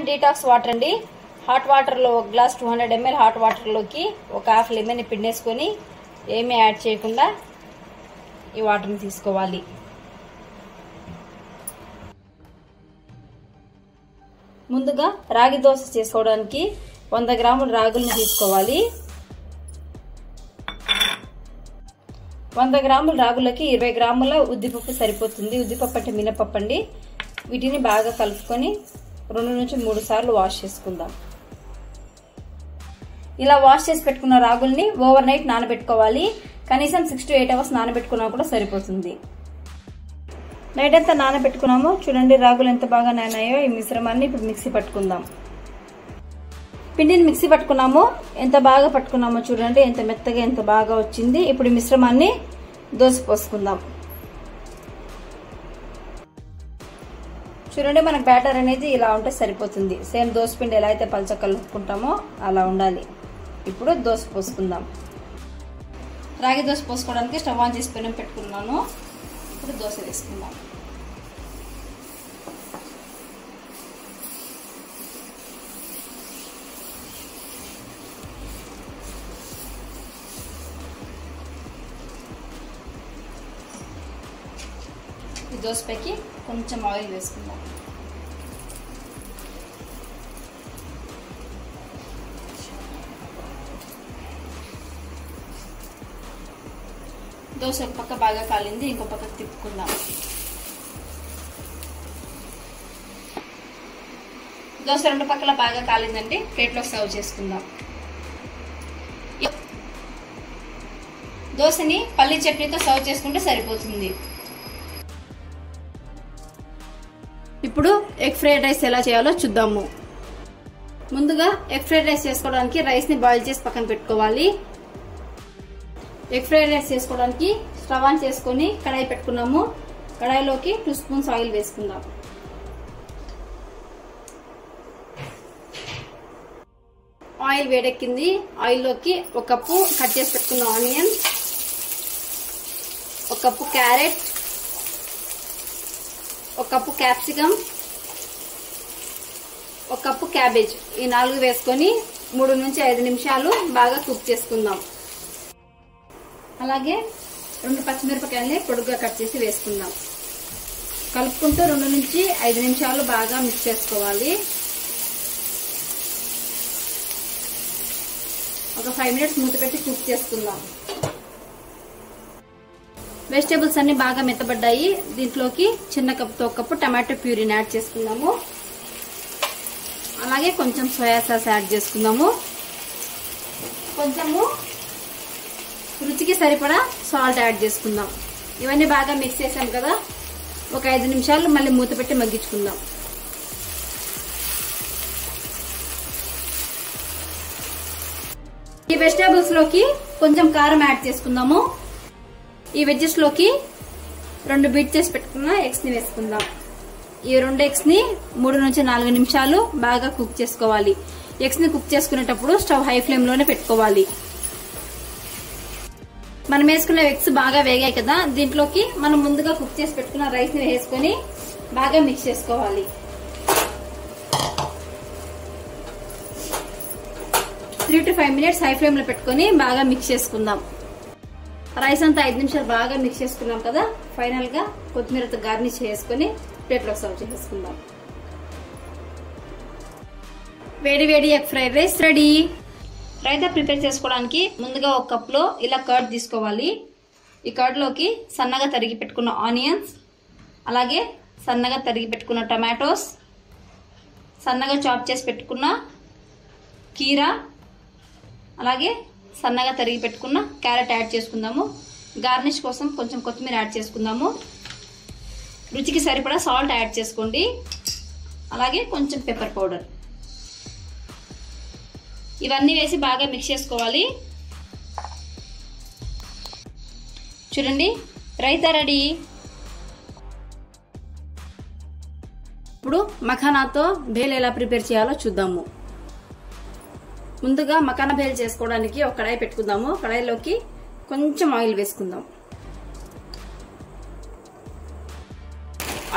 Lemon detox water అండి. Hot వాటర్లో ఒక గ్లాస్ 200 ml హాట్ వాటర్లోకి ఒక హాఫ్ లెమన్ పిండేసుకొని ఏమీ యాడ్ చేయకుండా ఈ వాటర్ని తీసుకోవాలి. ముందుగా రాగి దోశ చేసుకోవడానికి 100 గ్రాముల రాగులను తీసుకోవాలి. 100 గ్రాముల రాగులకి 20 గ్రాముల ఉద్దిపప్పు సరిపోతుంది. ఉద్దిపప్పు అంటే మినపప్పు అండి. వీటిని బాగా కలుపుకొని 2 నుంచి 3 సార్లు వాష్ చేసుకుందాం. ఇలా వాష్ చేసి పెట్టుకున్న రాగుల్ని ఓవర్ నైట్ నానబెట్టుకోవాలి. కనీసం 6 to 8 అవర్స్ నానబెట్టుకున్నా కూడా సరిపోతుంది. నైట్ అంతా నానబెట్టుకున్నాము. చూడండి రాగులు ఎంత బాగా నానాయో. ఈ మిశ్రమాన్ని ఇప్పుడు మిక్సీ పట్టుకుందాం. పిండిని మిక్సీ పట్టుకున్నాము. ఎంత బాగా పట్టుకున్నామో చూడండి, ఎంత మెత్తగా ఎంత బాగా వచ్చింది. ఇప్పుడు ఈ మిశ్రమాన్ని దోశ పోసుకుందాం. చూడండి మనకు బ్యాటర్ అనేది ఇలా ఉంటే సరిపోతుంది. సేమ్ దోశ పిండి ఎలా అయితే పలచగా కలుపుకుంటామో అలా ఉండాలి. ఇప్పుడు దోశ పోసుకుందాం. రాగి దోశ పోసుకోవడానికి స్టవ్ ఆన్ చేసి పెనం పెట్టుకున్నాను. ఇప్పుడు దోశ వేసుకుందాం. ఈ దోశపైకి కొంచెం ఆయిల్ వేసుకుందాం. దోశ ఒక పక్క బాగా కాలింది, ఇంకో పక్క తిప్పుకుందాం. దోశ రెండు పక్కల బాగా కాలిందండి. ప్లేట్లో సర్వ్ చేసుకుందాం. దోశని పల్లి చట్నీతో సర్వ్ చేసుకుంటే సరిపోతుంది. ఇప్పుడు ఎగ్ ఫ్రైడ్ రైస్ ఎలా చేయాలో చూద్దాము. ముందుగా ఎగ్ ఫ్రైడ్ రైస్ చేసుకోవడానికి రైస్ ని బాయిల్ చేసి పక్కన పెట్టుకోవాలి. ఎగ్ ఫ్రైడ్ రైస్ చేసుకోవడానికి స్టవ్ ఆన్ చేసుకొని కడాయి పెట్టుకున్నాము. కడాయిలోకి 2 స్పూన్స్ ఆయిల్ వేసుకుందాం. ఆయిల్ వేడెక్కింది. ఆయిల్లోకి 1 కప్పు కట్ చేసి పెట్టుకున్న onion, 1 cup carrot, 1 cup capsicum, 1 cup cabbage, ఈ 4 వేసుకొని 3 నుంచి 5 నిమిషాలు బాగా కుక్ చేసుకుందాం. అలాగే 2 పచ్చిమిరపకాయలని పొడుగ్గా కట్ చేసి వేసుకుందాం. కలుపుకుంటూ 2 నుంచి 5 నిమిషాలు బాగా మిక్స్ చేసుకోవాలి. ఒక 5 మినిట్స్ మూత పెట్టి కుక్ చేసుకుందాం. వెజిటేబుల్స్ అన్ని బాగా మెత్తబడ్డాయి. దీంట్లోకి చిన్న కప్తో 1 కప్పు టమాటో ప్యూరీని యాడ్ చేసుకుందాము. అలాగే కొంచెం సోయా సాస్ యాడ్ చేసుకుందాము. కొంచెము రుచికి సరిపడా సాల్ట్ యాడ్ చేసుకుందాం. ఇవన్నీ బాగా మిక్స్ చేసాం కదా, ఒక 5 నిమిషాలు మళ్ళీ మూత పెట్టి మగ్గించుకుందాం. ఈ వెజిటేబుల్స్ లోకి కొంచెం కారం యాడ్ చేసుకుందాము. ఈ వెజ్జెస్ లోకి 2 బీట్ చేసి పెట్టుకున్న ఎగ్స్ ని వేసుకుందాం. ఈ 2 ఎగ్స్ ని 3 నుంచి 4 నిమిషాలు బాగా కుక్ చేసుకోవాలి. ఎగ్స్ ని కుక్ చేసుకునేటప్పుడు స్టవ్ హై ఫ్లేమ్ లోనే పెట్టుకోవాలి. మనం వేసుకున్న ఎగ్స్ బాగా వేగాయి కదా, దీంట్లోకి మనం ముందుగా కుక్ చేసి పెట్టుకున్న రైస్ ని వేసుకొని బాగా మిక్స్ చేసుకోవాలి. 3 to 5 మినిట్స్ హై ఫ్లేమ్ లో పెట్టుకొని బాగా మిక్స్ చేసుకుందాం. రైస్ అంతా 5 నిమిషాలు బాగా మిక్స్ చేసుకున్నాం కదా, ఫైనల్ గా కొత్తిమీరతో గార్నిష్ చేసుకుని ప్లేట్లో సర్వ్ చేసుకుందాం. వేడి వేడి egg fried rice ready. Raita prepare చేసుకోవడానికి ముందుగా 1 కప్లో ఇలా కర్డ్ తీసుకోవాలి. ఈ కర్డ్లోకి సన్నగా తరిగి పెట్టుకున్న ఆనియన్స్, అలాగే సన్నగా తరిగి పెట్టుకున్న టమాటోస్, సన్నగా చాప్ చేసి పెట్టుకున్న కీరా, అలాగే సన్నగా తరిగి పెట్టుకున్న క్యారెట్ యాడ్ చేసుకుందాము. గార్నిష్ కోసం కొంచెం కొత్తిమీర యాడ్ చేసుకుందాము. రుచికి సరిపడా సాల్ట్ యాడ్ చేసుకోండి. అలాగే కొంచెం పెప్పర్ పౌడర్, ఇవన్నీ వేసి బాగా మిక్స్ చేసుకోవాలి. చూడండి రైతా రెడీ. ఇప్పుడు మఖానాతో భేల్ ఎలా ప్రిపేర్ చేయాలో చూద్దాము. ముందుగా మఖానా భేల్ చేసుకోవడానికి ఒక కడాయి పెట్టుకుందాము. కడాయిలోకి కొంచెం ఆయిల్ వేసుకుందాం.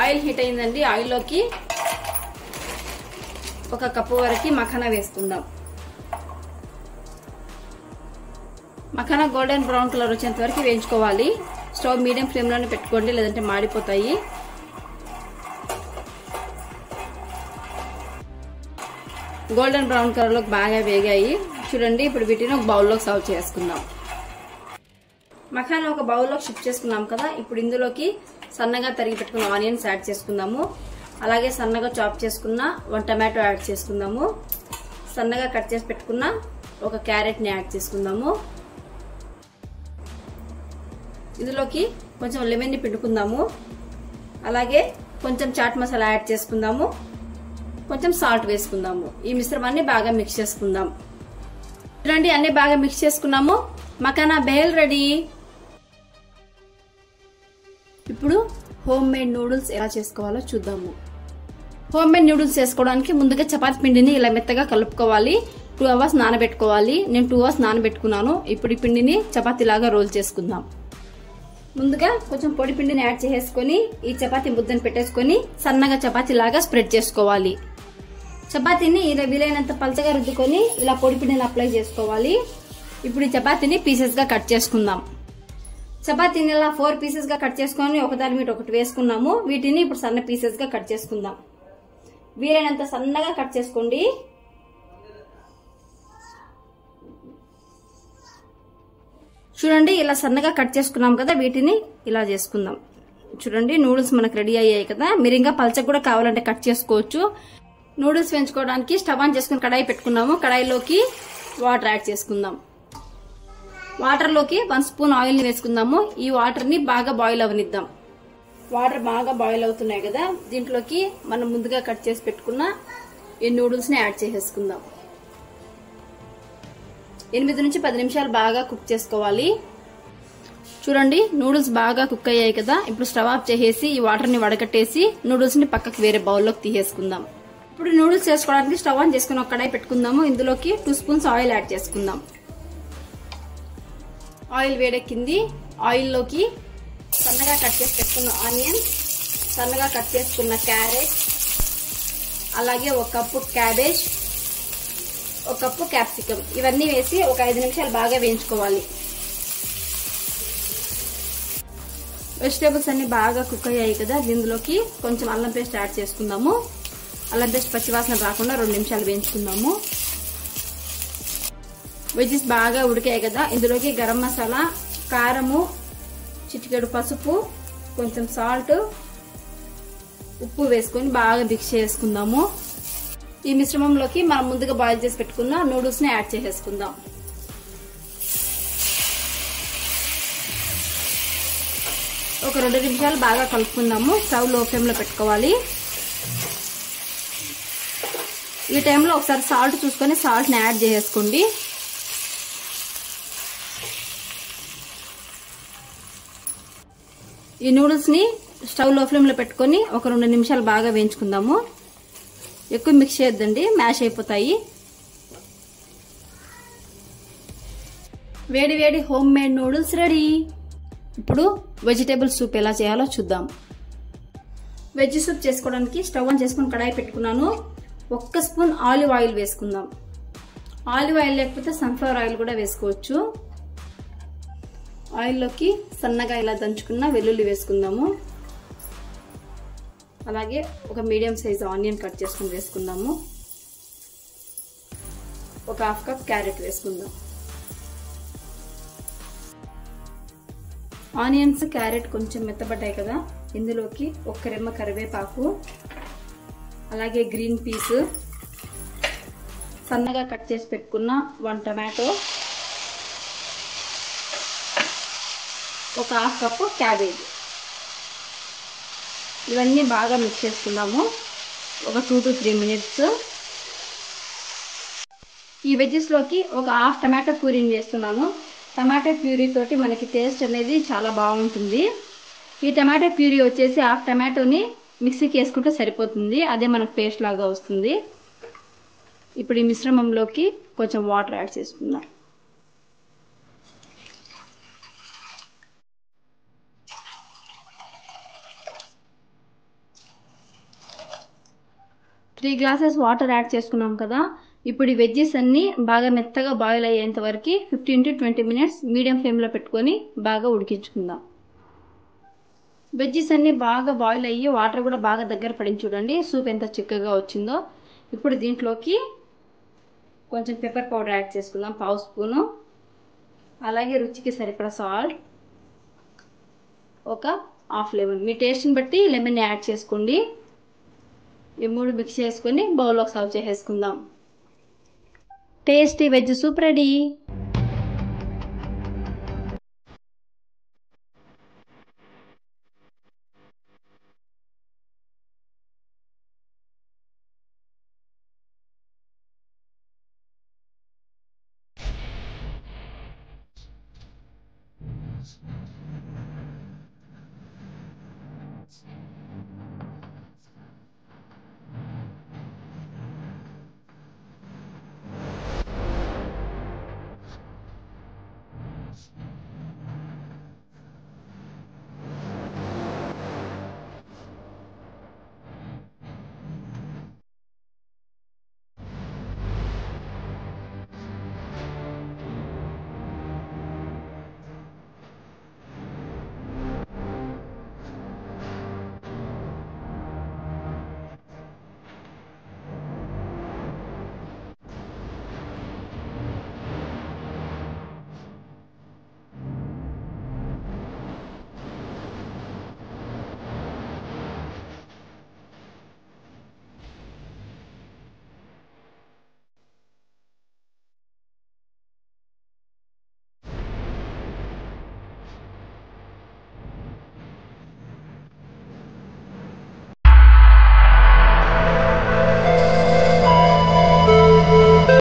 ఆయిల్ హీట్ అయిందండి. ఆయిల్లోకి 1 కప్పు వరకు మఖానా వేసుకుందాం. మఖానా గోల్డెన్ బ్రౌన్ కలర్ వచ్చేంత వరకు వేయించుకోవాలి. స్టవ్ మీడియం ఫ్లేమ్లోనే పెట్టుకోండి, లేదంటే మాడిపోతాయి. గోల్డెన్ బ్రౌన్ కలర్లోకి బాగా వేగాయి చూడండి. ఇప్పుడు వీటిని ఒక బౌల్లోకి సర్వ్ చేసుకుందాం. మఖానా ఒక బౌల్లోకి షిఫ్ట్ చేసుకున్నాం కదా. ఇప్పుడు ఇందులోకి సన్నగా తరిగి పెట్టుకున్న ఆనియన్స్ యాడ్ చేసుకుందాము. అలాగే సన్నగా చాప్ చేసుకున్న 1 టమాటో యాడ్ చేసుకుందాము. సన్నగా కట్ చేసి పెట్టుకున్న ఒక క్యారెట్ని యాడ్ చేసుకుందాము. ఇందులోకి కొంచెం లెమన్ని పిండుకుందాము. అలాగే కొంచెం చాట్ మసాలా యాడ్ చేసుకుందాము. కొంచెం సాల్ట్ వేసుకుందాము. ఈ మిశ్రమాన్ని బాగా మిక్స్ చేసుకుందాం. చూడండి అన్ని బాగా మిక్స్ చేసుకున్నాము. Makhana bale ready. ఇప్పుడు హోమ్ మేడ్ నూడిల్స్ ఎలా చేసుకోవాలో చూద్దాము. హోమ్ మేడ్ నూడిల్స్ చేసుకోవడానికి ముందుగా చపాతీ పిండిని ఇలా మెత్తగా కలుపుకోవాలి. 2 అవర్స్ నానబెట్టుకోవాలి. నేను 2 అవర్స్ నానబెట్టుకున్నాను. ఇప్పుడు ఈ పిండిని చపాతీలాగా రోల్ చేసుకుందాం. ముందుగా కొంచెం పొడి పిండిని యాడ్ చేసుకొని ఈ చపాతీ ముద్దను పెట్టేసుకొని సన్నగా చపాతీలాగా స్ప్రెడ్ చేసుకోవాలి. చపాతీని ఇలా వీలైనంత పలచగా రుద్దుకొని ఇలా పొడి పిండిని అప్లై చేసుకోవాలి. ఇప్పుడు ఈ చపాతీని పీసెస్ గా కట్ చేసుకుందాం. చపాతీని ఇలా 4 పీసెస్ గా కట్ చేసుకొని ఒకదాని మీద ఒకటి వేసుకున్నాము. వీటిని ఇప్పుడు సన్న పీసెస్ గా కట్ చేసుకుందాం. వీలైనంత సన్నగా కట్ చేసుకోండి. చూడండి ఇలా సన్నగా కట్ చేసుకున్నాం కదా. వీటిని ఇలా చేసుకుందాం. చూడండి నూడిల్స్ మనకు రెడీ అయ్యాయి కదా. మీరు ఇంకా పలచగా కూడా కావాలంటే కట్ చేసుకోవచ్చు. నూడిల్స్ వేయించుకోవడానికి స్టవ్ ఆన్ చేసుకుని కడాయి పెట్టుకున్నాము. కడాయిలోకి వాటర్ యాడ్ చేసుకుందాం. వాటర్ లోకి 1 స్పూన్ ఆయిల్ ని వేసుకుందాము. ఈ వాటర్ ని బాగా బాయిల్ అవనిద్దాం. వాటర్ బాగా బాయిల్ అవుతున్నాయి కదా. దీంట్లోకి మనం ముందుగా కట్ చేసి పెట్టుకున్న ఈ నూడిల్స్ ని యాడ్ చేసేసుకుందాం. 8 నుంచి 10 నిమిషాలు బాగా కుక్ చేసుకోవాలి. చూడండి నూడిల్స్ బాగా కుక్ అయ్యాయి కదా. ఇప్పుడు స్టవ్ ఆఫ్ చేసేసి ఈ వాటర్ ని వడకట్టేసి నూడిల్స్ ని పక్కకు వేరే బౌల్లోకి తీసేసుకుందాం. ఇప్పుడు నూడిల్స్ చేసుకోవడానికి స్టవ్ ఆన్ చేసుకుని ఒక కడాయి పెట్టుకుందాము. ఇందులోకి 2 స్పూన్స్ ఆయిల్ యాడ్ చేసుకుందాం. ఆయిల్ వేడెక్కింది. ఆయిల్ లోకి సన్నగా కట్ చేసి పెట్టుకున్న ఆనియన్, సన్నగా కట్ చేసుకున్న క్యారెట్, అలాగే 1 కప్పు క్యాబేజ్, 1 కప్పు క్యాప్సికమ్ ఇవన్నీ వేసి ఒక 5 నిమిషాలు బాగా వేయించుకోవాలి. వెజిటేబుల్స్ అన్ని బాగా కుక్ అయ్యాయి కదా. దీనిలోకి కొంచెం అల్లం పేస్ట్ యాడ్ చేసుకుందాము. అల్లం పేస్ట్ పచ్చివాసన రాకుండా 2 నిమిషాలు వేయించుకుందాము. వెజ్జెస్ బాగా ఉడికాయి కదా. ఇందులోకి గరం మసాలా, కారము, చిటికెడు పసుపు, కొంచెం సాల్ట్, ఉప్పు వేసుకొని బాగా మిక్స్ చేసుకుందాము. ఈ మిశ్రమంలోకి మనం ముందుగా బాయిల్ చేసి పెట్టుకున్న నూడిల్స్ ని యాడ్ చేసేసుకుందాం. ఒక 2 నిమిషాలు బాగా కలుపుకుందాము. స్టవ్ లో ఫ్లేమ్ లో పెట్టుకోవాలి. ఈ టైంలో ఒకసారి సాల్ట్ చూసుకొని సాల్ట్ ని యాడ్ చేసేసుకోండి. ఈ నూడిల్స్ ని స్టవ్ లో ఫ్లేమ్ లో పెట్టుకొని ఒక 2 నిమిషాలు బాగా వేయించుకుందాము. ఎక్కువ మిక్స్ చేయొద్దండి, మ్యాష్ అయిపోతాయి. వేడి వేడి హోమ్ మేడ్ నూడిల్స్ రెడీ. ఇప్పుడు వెజిటేబుల్ సూప్ ఎలా చేయాలో చూద్దాం. వెజ్ సూప్ చేసుకోవడానికి స్టవ్ ఆన్ చేసుకుని కడాయి పెట్టుకున్నాను. 1 స్పూన్ ఆలివ్ ఆయిల్ వేసుకుందాం. ఆలివ్ ఆయిల్ లేకపోతే సన్ఫ్లవర్ ఆయిల్ కూడా వేసుకోవచ్చు. ఆయిల్లోకి సన్నగా ఇలా దంచుకున్న వెల్లుల్లి వేసుకుందాము. అలాగే ఒక మీడియం సైజ్ ఆనియన్ కట్ చేసుకుని వేసుకుందాము. ఒక 1/2 కప్ క్యారెట్ వేసుకుందాం. ఆనియన్స్ క్యారెట్ కొంచెం మెత్తబడ్డాయి కదా. ఇందులోకి 1 రెమ్మ కరివేపాకు, అలాగే గ్రీన్ పీస్, సన్నగా కట్ చేసి పెట్టుకున్న 1 టమాటో, ఒక 1/2 కప్పు క్యాబేజ్ ఇవన్నీ బాగా మిక్స్ చేసుకుందాము. ఒక 2 to 3 మినిట్స్. ఈ వెజ్జెస్ లోకి ఒక 1/2 టమాటో ప్యూరీని వేస్తున్నాను. టమాటో ప్యూరీ తోటి మనకి టేస్ట్ అనేది చాలా బాగుంటుంది. ఈ టమాటో ప్యూరీ వచ్చేసి 1/2 టమాటోని మిక్సీకి వేసుకుంటే సరిపోతుంది. అదే మనకు పేస్ట్ లాగా వస్తుంది. ఇప్పుడు ఈ మిశ్రమంలోకి కొంచెం వాటర్ యాడ్ చేసుకుందాం. 3 గ్లాసెస్ వాటర్ యాడ్ చేసుకున్నాం కదా. ఇప్పుడు ఈ వెజ్జెస్ అన్నీ బాగా మెత్తగా బాయిల్ అయ్యేంత వరకు 15 to 20 మినిట్స్ మీడియం ఫ్లేమ్లో పెట్టుకొని బాగా ఉడికించుకుందాం. వెజ్జెస్ అన్నీ బాగా బాయిల్ అయ్యి వాటర్ కూడా బాగా దగ్గర పడింది చూడండి. సూప్ ఎంత చిక్కగా వచ్చిందో. ఇప్పుడు దీంట్లోకి కొంచెం పెప్పర్ పౌడర్ యాడ్ చేసుకుందాం, 1/2 స్పూను. అలాగే రుచికి సరిపడా సాల్ట్, ఒక హాఫ్ లెమన్. మీ టేస్ట్ని బట్టి లెమన్ యాడ్ చేసుకోండి. ఈ 3 మిక్స్ చేసుకొని బౌల్లోకి సర్వ్ చేసేసుకుందాం. Tasty veg soup ready.